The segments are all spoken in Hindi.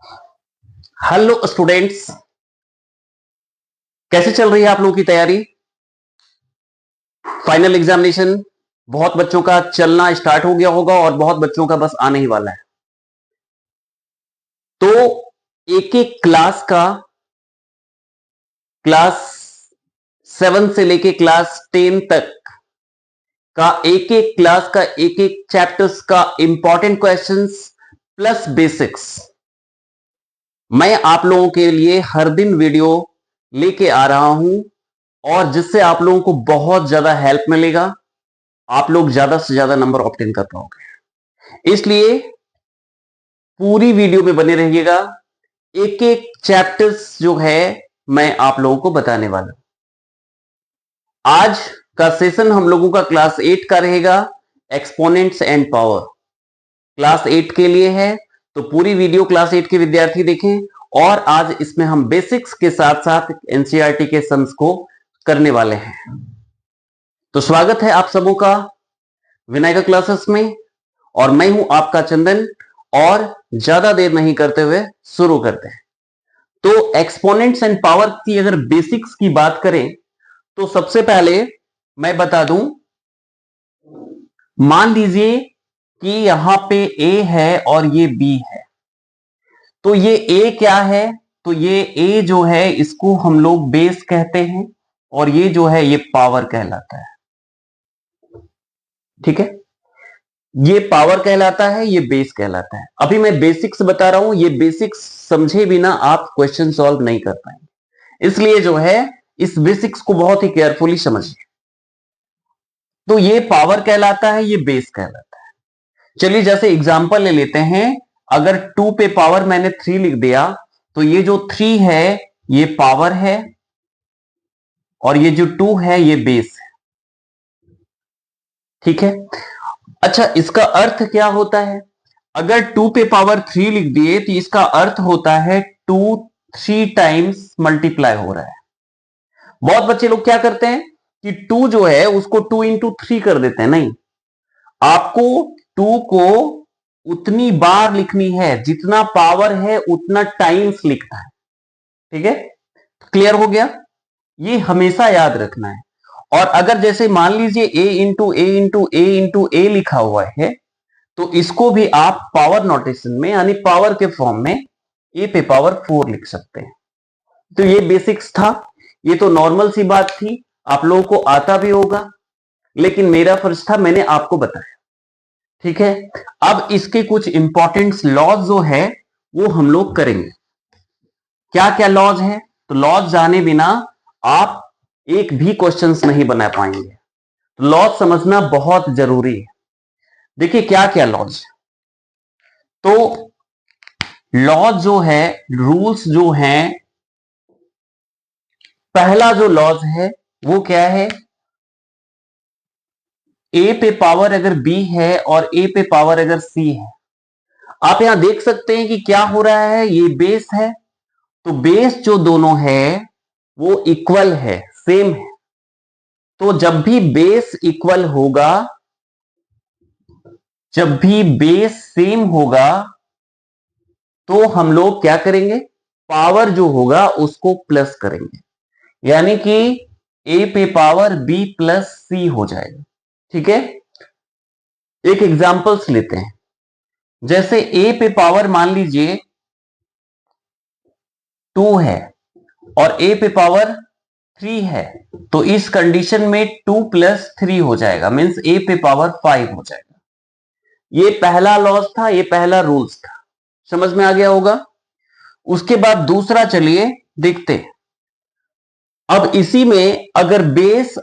हेलो स्टूडेंट्स, कैसे चल रही है आप लोगों की तैयारी? फाइनल एग्जामिनेशन बहुत बच्चों का चलना स्टार्ट हो गया होगा और बहुत बच्चों का बस आने ही वाला है। तो एक एक क्लास 7 से लेके क्लास 10 तक का एक एक क्लास का एक एक चैप्टर्स का इंपॉर्टेंट क्वेश्चंस प्लस बेसिक्स मैं आप लोगों के लिए हर दिन वीडियो लेके आ रहा हूं और जिससे आप लोगों को बहुत ज्यादा हेल्प मिलेगा। आप लोग ज्यादा से ज्यादा नंबर ऑब्टेन कर पाओगे, इसलिए पूरी वीडियो में बने रहिएगा। एक एक चैप्टर्स जो है मैं आप लोगों को बताने वाला हूं। आज का सेशन हम लोगों का क्लास 8 का रहेगा, एक्सपोनेंट्स एंड पावर। क्लास 8 के लिए है, तो पूरी वीडियो क्लास 8 के विद्यार्थी देखें। और आज इसमें हम बेसिक्स के साथ साथ एनसीईआरटी के सम्स को करने वाले हैं। तो स्वागत है आप सबों का विनायका क्लासेस में, और मैं हूं आपका चंदन। और ज्यादा देर नहीं करते हुए शुरू करते हैं। तो एक्सपोनेंट्स एंड पावर की अगर बेसिक्स की बात करें तो सबसे पहले मैं बता दूं, मान लीजिए कि यहां पे ए है और ये बी है। तो ये ए क्या है? तो ये ए जो है इसको हम लोग बेस कहते हैं, और ये जो है ये पावर कहलाता है। ठीक है, ये पावर कहलाता है, ये बेस कहलाता है। अभी मैं बेसिक्स बता रहा हूं, ये बेसिक्स समझे बिना आप क्वेश्चन सॉल्व नहीं कर पाएंगे, इसलिए जो है इस बेसिक्स को बहुत ही केयरफुली समझिए। तो ये पावर कहलाता है, ये बेस कहलाता है। चलिए जैसे एग्जांपल ले लेते हैं। अगर 2 पे पावर मैंने 3 लिख दिया, तो ये जो 3 है ये पावर है, और ये जो 2 है ये बेस है। ठीक है, अच्छा इसका अर्थ क्या होता है? अगर 2 पे पावर 3 लिख दिए तो इसका अर्थ होता है 2 3 टाइम्स मल्टीप्लाई हो रहा है। बहुत बच्चे लोग क्या करते हैं कि 2 जो है उसको 2 इंटू 3 कर देते हैं। नहीं, आपको 2 को उतनी बार लिखनी है जितना पावर है उतना टाइम्स लिखना है। ठीक है, क्लियर हो गया? ये हमेशा याद रखना है। और अगर जैसे मान लीजिए ए इंटू ए इंटू ए इंटू ए लिखा हुआ है, तो इसको भी आप पावर नोटेशन में यानी पावर के फॉर्म में ए पे पावर 4 लिख सकते हैं। तो ये बेसिक्स था, ये तो नॉर्मल सी बात थी, आप लोगों को आता भी होगा, लेकिन मेरा फर्ज था मैंने आपको बताया। ठीक है, अब इसके कुछ इंपॉर्टेंट लॉज जो है वो हम लोग करेंगे। क्या क्या लॉज है? तो लॉज जाने बिना आप एक भी क्वेश्चंस नहीं बना पाएंगे। तो लॉज समझना बहुत जरूरी है। देखिए क्या क्या लॉज। तो लॉज जो है, रूल्स जो हैं, पहला जो लॉज है वो क्या है? ए पे पावर अगर बी है और ए पे पावर अगर सी है, आप यहां देख सकते हैं कि क्या हो रहा है। ये बेस है, तो बेस जो दोनों है वो इक्वल है, सेम है। तो जब भी बेस इक्वल होगा, जब भी बेस सेम होगा, तो हम लोग क्या करेंगे? पावर जो होगा उसको प्लस करेंगे, यानी कि ए पे पावर बी प्लस सी हो जाएगा। ठीक है, एक एग्जांपल्स लेते हैं। जैसे ए पे पावर मान लीजिए 2 है और ए पे पावर 3 है, तो इस कंडीशन में 2 प्लस 3 हो जाएगा, मींस ए पे पावर 5 हो जाएगा। ये पहला लॉज था, ये पहला रूल्स था, समझ में आ गया होगा। उसके बाद दूसरा चलिए देखते हैं। अब इसी में अगर बेस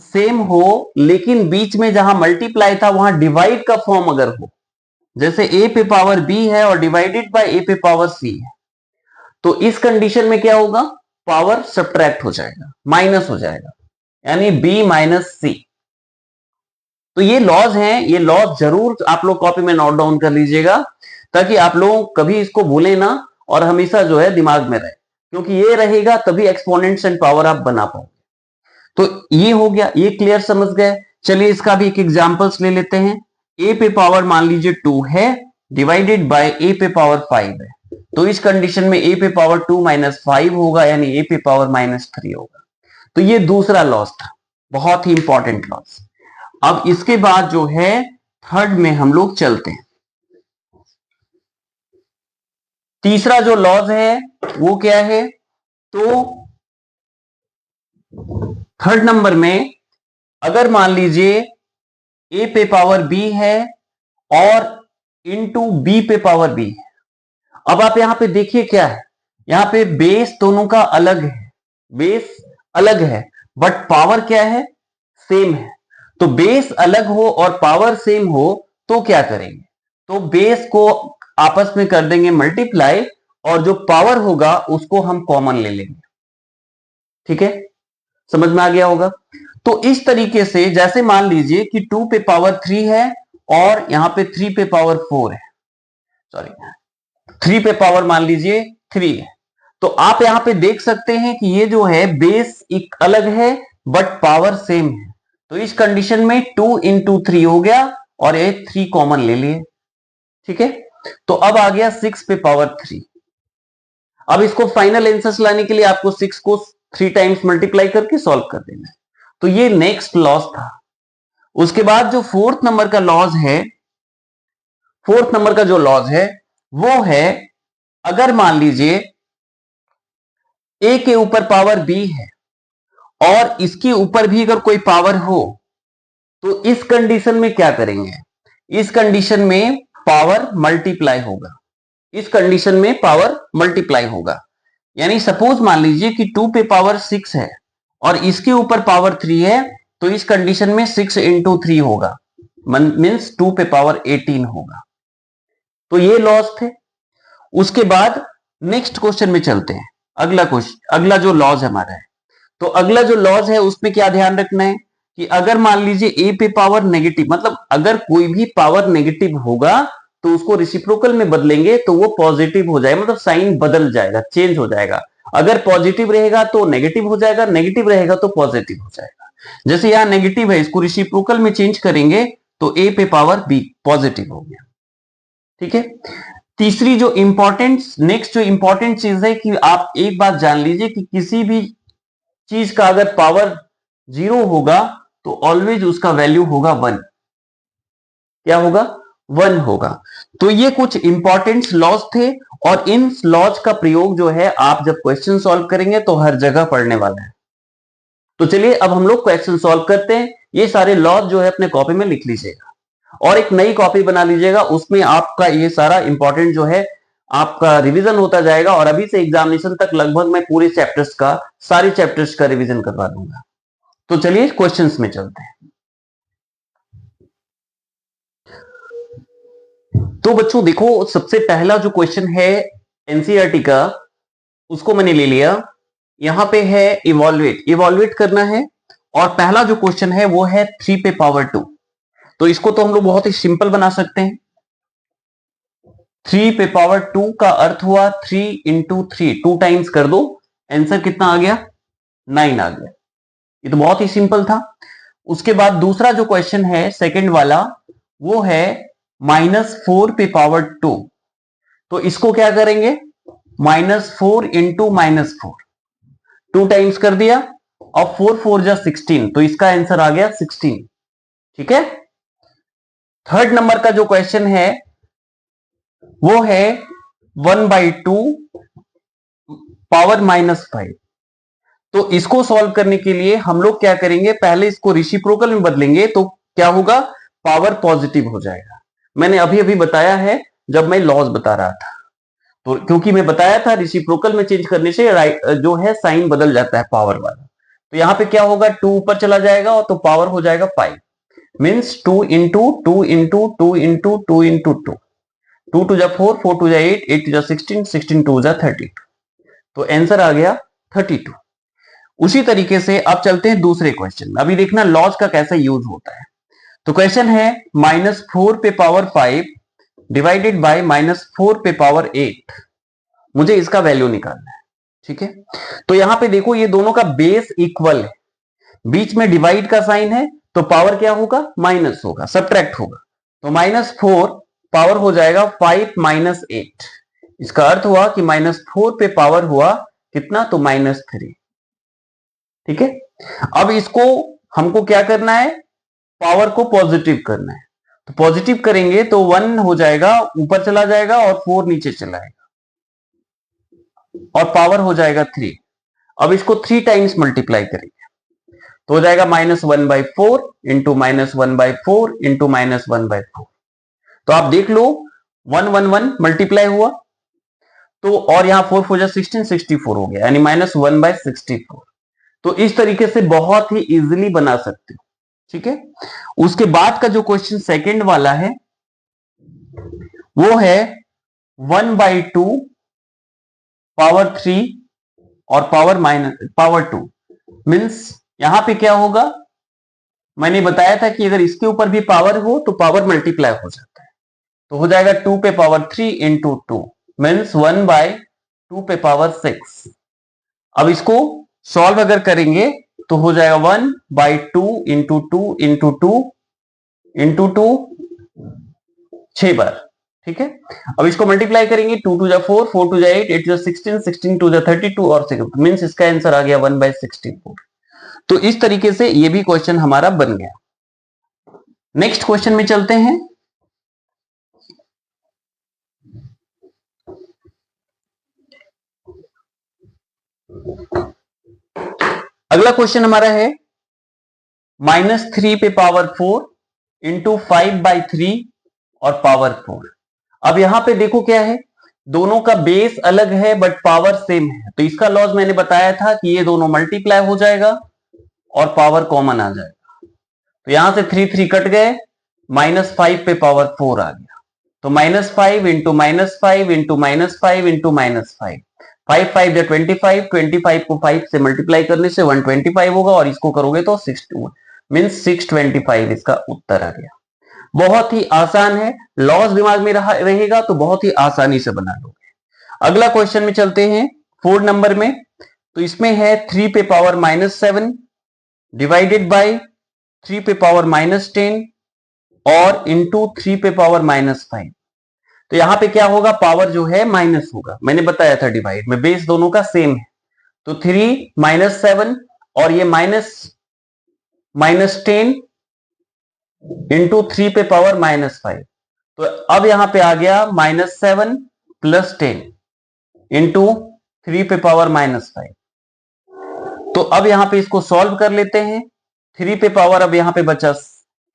सेम हो लेकिन बीच में जहां मल्टीप्लाई था वहां डिवाइड का फॉर्म अगर हो, जैसे ए पे पावर बी है और डिवाइडेड बाय ए पे पावर सी है, तो इस कंडीशन में क्या होगा? पावर सब्ट्रैक्ट हो जाएगा, माइनस हो जाएगा, यानी बी माइनस सी। तो ये लॉज हैं, ये लॉज जरूर आप लोग कॉपी में नोट डाउन कर लीजिएगा, ताकि आप लोग कभी इसको भूलें ना और हमेशा जो है दिमाग में रहे, क्योंकि ये रहेगा तभी एक्सपोनेंट्स एंड पावर आप बना पाओगे। तो ये हो गया, ये क्लियर समझ गए। चलिए इसका भी एक एग्जांपल्स ले लेते हैं। ए पे पावर मान लीजिए 2 है, डिवाइडेड बाय ए पे पावर 5 है, तो इस कंडीशन में a पे पावर 2 माइनस 5 होगा, यानी a पे पावर माइनस 3 होगा। तो ये दूसरा लॉस था, बहुत ही इंपॉर्टेंट लॉस। अब इसके बाद जो है थर्ड में हम लोग चलते हैं। तीसरा जो लॉज है वो क्या है, तो थर्ड नंबर में अगर मान लीजिए a पे पावर b है और इनटू b पे पावर b है। अब आप यहां पे देखिए क्या है, यहां पे बेस दोनों का अलग है, बेस अलग है बट पावर क्या है, सेम है। तो बेस अलग हो और पावर सेम हो तो क्या करेंगे, तो बेस को आपस में कर देंगे मल्टीप्लाई और जो पावर होगा उसको हम कॉमन ले लेंगे। ठीक है, समझ में आ गया होगा। तो इस तरीके से जैसे मान लीजिए कि 2 पे पावर 3 है और यहां पे 3 पे पावर 4 है, सॉरी 3 पे पावर मान लीजिए 3 है। तो आप यहां पे देख सकते हैं कि ये जो है बेस एक अलग है बट पावर सेम है। तो इस कंडीशन में 2 इंटू 3 हो गया और ये 3 कॉमन ले लिए। ठीक है, तो अब आ गया 6 पे पावर 3। अब इसको फाइनल आंसर लाने के लिए आपको 6 को 3 टाइम्स मल्टीप्लाई करके सॉल्व कर देना है। तो ये नेक्स्ट लॉस था। उसके बाद जो फोर्थ नंबर का लॉज है, फोर्थ नंबर का जो लॉज है वो है, अगर मान लीजिए a के ऊपर पावर b है और इसके ऊपर भी अगर कोई पावर हो तो इस कंडीशन में क्या करेंगे, इस कंडीशन में पावर मल्टीप्लाई होगा, इस कंडीशन में पावर मल्टीप्लाई होगा। यानी सपोज मान लीजिए कि 2 पे पावर 6 है और इसके ऊपर पावर 3 है, तो इस कंडीशन में 6 इंटू 3 होगा, मीन्स 2 पे पावर 18 होगा। तो ये लॉस थे। उसके बाद नेक्स्ट क्वेश्चन में चलते हैं। अगला क्वेश्चन, अगला जो लॉज हमारा है, तो अगला जो लॉज है उसमें क्या ध्यान रखना है कि अगर मान लीजिए a पे पावर नेगेटिव, मतलब अगर कोई भी पावर नेगेटिव होगा तो उसको रेसिप्रोकल में बदलेंगे तो वो पॉजिटिव हो जाएगा, मतलब साइन बदल जाएगा, चेंज हो जाएगा। अगर पॉजिटिव रहेगा तो नेगेटिव हो जाएगा, नेगेटिव रहेगा तो पॉजिटिव हो जाएगा। जैसे यहां नेगेटिव है, इसको रेसिप्रोकल में चेंज करेंगे तो a पे पावर b पॉजिटिव हो गया। ठीक है, तीसरी जो इंपॉर्टेंट, नेक्स्ट जो इंपॉर्टेंट चीज है कि आप एक बात जान लीजिए कि किसी भी चीज का अगर पावर 0 होगा तो ऑलवेज उसका वैल्यू होगा 1। क्या होगा, 1 होगा। तो ये कुछ इंपॉर्टेंट लॉज थे और इन लॉज का प्रयोग जो है आप जब क्वेश्चन सॉल्व करेंगे तो हर जगह पढ़ने वाला है। तो चलिए अब हम लोग क्वेश्चन सॉल्व करते हैं। ये सारे लॉज जो है अपने कॉपी में लिख लीजिएगा और एक नई कॉपी बना लीजिएगा, उसमें आपका ये सारा इंपॉर्टेंट जो है आपका रिवीजन होता जाएगा और अभी से एग्जामिनेशन तक लगभग मैं पूरे चैप्टर्स का, सारे चैप्टर्स का रिवीजन करवा दूंगा। तो चलिए क्वेश्चंस में चलते हैं। तो बच्चों देखो, सबसे पहला जो क्वेश्चन है एनसीईआरटी का, उसको मैंने ले लिया। यहां पे है इवॉल्युएट, इवॉल्युएट करना है और पहला जो क्वेश्चन है वो है 3 पे पावर 2। तो इसको तो हम लोग बहुत ही सिंपल बना सकते हैं। 3 पे पावर 2 का अर्थ हुआ 3 इंटू 3, 2 टाइम्स कर दो, आंसर कितना आ गया, 9 आ गया। ये तो बहुत ही सिंपल था। उसके बाद दूसरा जो क्वेश्चन है सेकंड वाला, वो है -4 पे पावर 2। तो इसको क्या करेंगे, -4 इंटू -4, 2 टाइम्स कर दिया और 4 4 जा 16, तो इसका आंसर आ गया 16। ठीक है, थर्ड नंबर का जो क्वेश्चन है वो है 1/2 पावर -5। तो इसको सॉल्व करने के लिए हम लोग क्या करेंगे, पहले इसको रेसिप्रोकल में बदलेंगे तो क्या होगा, पावर पॉजिटिव हो जाएगा। मैंने अभी अभी बताया है जब मैं लॉज बता रहा था, तो क्योंकि मैं बताया था रेसिप्रोकल में चेंज करने से जो है साइन बदल जाता है पावर वाला। तो यहां पे क्या होगा, 2 ऊपर चला जाएगा और तो पावर हो जाएगा 5, means 2 into 2 into 2 into 2 into 2, 2 2 जा 4, 4 2 जा 8, 8 2 जा 16, 16 2 जा 32। तो आंसर आ गया 32। उसी तरीके से अब चलते हैं दूसरे क्वेश्चन में। अभी देखना लॉज का कैसे यूज होता है। तो क्वेश्चन है -4 पे पावर 5 डिवाइडेड बाय -4 पे पावर 8, मुझे इसका वैल्यू निकालना है। ठीक है, तो यहां पे देखो ये दोनों का बेस इक्वल है, बीच में डिवाइड का साइन है तो पावर क्या होगा, माइनस होगा, सब्ट्रैक्ट होगा। तो -4 पावर हो जाएगा 5 - 8, इसका अर्थ हुआ कि -4 पे पावर हुआ कितना, तो -3। ठीक है, अब इसको हमको क्या करना है, पावर को पॉजिटिव करना है। तो पॉजिटिव करेंगे तो 1 हो जाएगा, ऊपर चला जाएगा, और 4 नीचे चला आएगा, और पावर हो जाएगा 3। अब इसको 3 टाइम्स मल्टीप्लाई करेंगे तो हो जाएगा -1/4 इंटू -1/4 इंटू -1/4। तो आप देख लो 1 1 1 मल्टीप्लाई हुआ, तो और यहां 4 4 16 64 हो गया, यानी -1/64। तो इस तरीके से बहुत ही इजीली बना सकते हो। ठीक है, उसके बाद का जो क्वेश्चन सेकंड वाला है वो है 1/2 पावर 3 और पावर 2। मीन्स यहां पे क्या होगा, मैंने बताया था कि अगर इसके ऊपर भी पावर हो तो पावर मल्टीप्लाई हो जाता है, तो हो जाएगा 2 पे पावर 3 इंटू 2, मीन्स 1/2 पे पावर 6। अब इसको सॉल्व अगर करेंगे तो हो जाएगा 1/2 इंटू 2 इंटू 2 इंटू 2 6 बार। ठीक है, अब इसको मल्टीप्लाई करेंगे, 2 2 जा 4, 4 2 जा 8, 8 2 जा 16, 16 2 जा 32 और 6, मीन्स इसका आंसर आ गया 1/64। तो इस तरीके से ये भी क्वेश्चन हमारा बन गया। नेक्स्ट क्वेश्चन में चलते हैं। अगला क्वेश्चन हमारा है -3 पे पावर 4 इंटू 5/3 और पावर 4। अब यहां पे देखो क्या है, दोनों का बेस अलग है बट पावर सेम है, तो इसका लॉज मैंने बताया था कि ये दोनों मल्टीप्लाई हो जाएगा और पावर कॉमन आ जाएगा। तो यहां से 3 3 कट गए, -5 पे पावर 4 आ गया, तो -5 इंटू -5 इंटू -5 इंटू -5, 5 5 जा 25, 25 को 5 से मल्टीप्लाई करने से 125 होगा, और इसको करोगे तो 6 मीन्स 625 इसका उत्तर आ गया। बहुत ही आसान है, लॉस दिमाग में रहेगा तो बहुत ही आसानी से बना लोगे। अगला क्वेश्चन में चलते हैं 4 नंबर में। तो इसमें है 3 पे पावर -7 डिवाइडेड बाय 3 पे पावर -10 और इंटू 3 पे पावर -5। तो यहां पे क्या होगा, पावर जो है माइनस होगा, मैंने बताया था डिवाइड में, बेस दोनों का सेम है। तो 3 -7 और ये -10 इंटू 3 पे पावर -5। तो अब यहां पे आ गया -7 प्लस 10 इंटू 3 पे पावर -5। तो अब यहां पे इसको सॉल्व कर लेते हैं। 3 पे पावर अब यहां पे बचा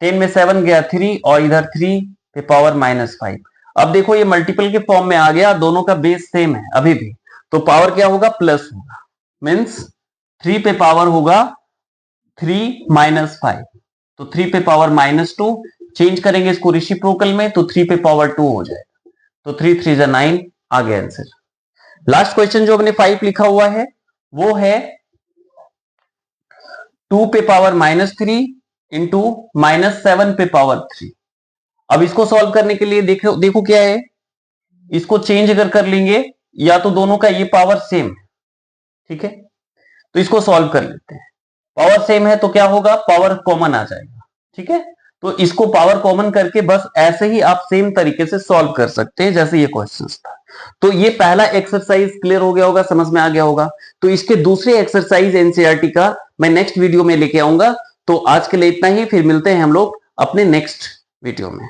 10 में 7 गया 3, और इधर 3 पे पावर -5। अब देखो ये मल्टीपल के फॉर्म में आ गया, दोनों का बेस सेम है अभी भी, तो पावर क्या होगा, प्लस होगा। मीन्स 3 पे पावर होगा 3 -5, तो 3 पे पावर -2, चेंज करेंगे इसको रेसिप्रोकल में तो 3 पे पावर 2 हो जाएगा, तो 3 3 जा 9 आ गया आंसर। लास्ट क्वेश्चन जो हमने 5 लिखा हुआ है वो है 2 पे पावर -3 इंटू -7 पे पावर 3। अब इसको सॉल्व करने के लिए देखो क्या है, इसको चेंज अगर कर लेंगे, या तो दोनों का ये पावर सेम है, ठीक है, तो इसको सॉल्व कर लेते हैं। पावर सेम है तो क्या होगा, पावर कॉमन आ जाएगा। ठीक है, तो इसको पावर कॉमन करके बस ऐसे ही आप सेम तरीके से सॉल्व कर सकते हैं जैसे ये क्वेश्चन था। तो ये पहला एक्सरसाइज क्लियर हो गया होगा, समझ में आ गया होगा। तो इसके दूसरे एक्सरसाइज एनसीईआरटी का मैं नेक्स्ट वीडियो में लेके आऊंगा। तो आज के लिए इतना ही, फिर मिलते हैं हम लोग अपने नेक्स्ट वीडियो में।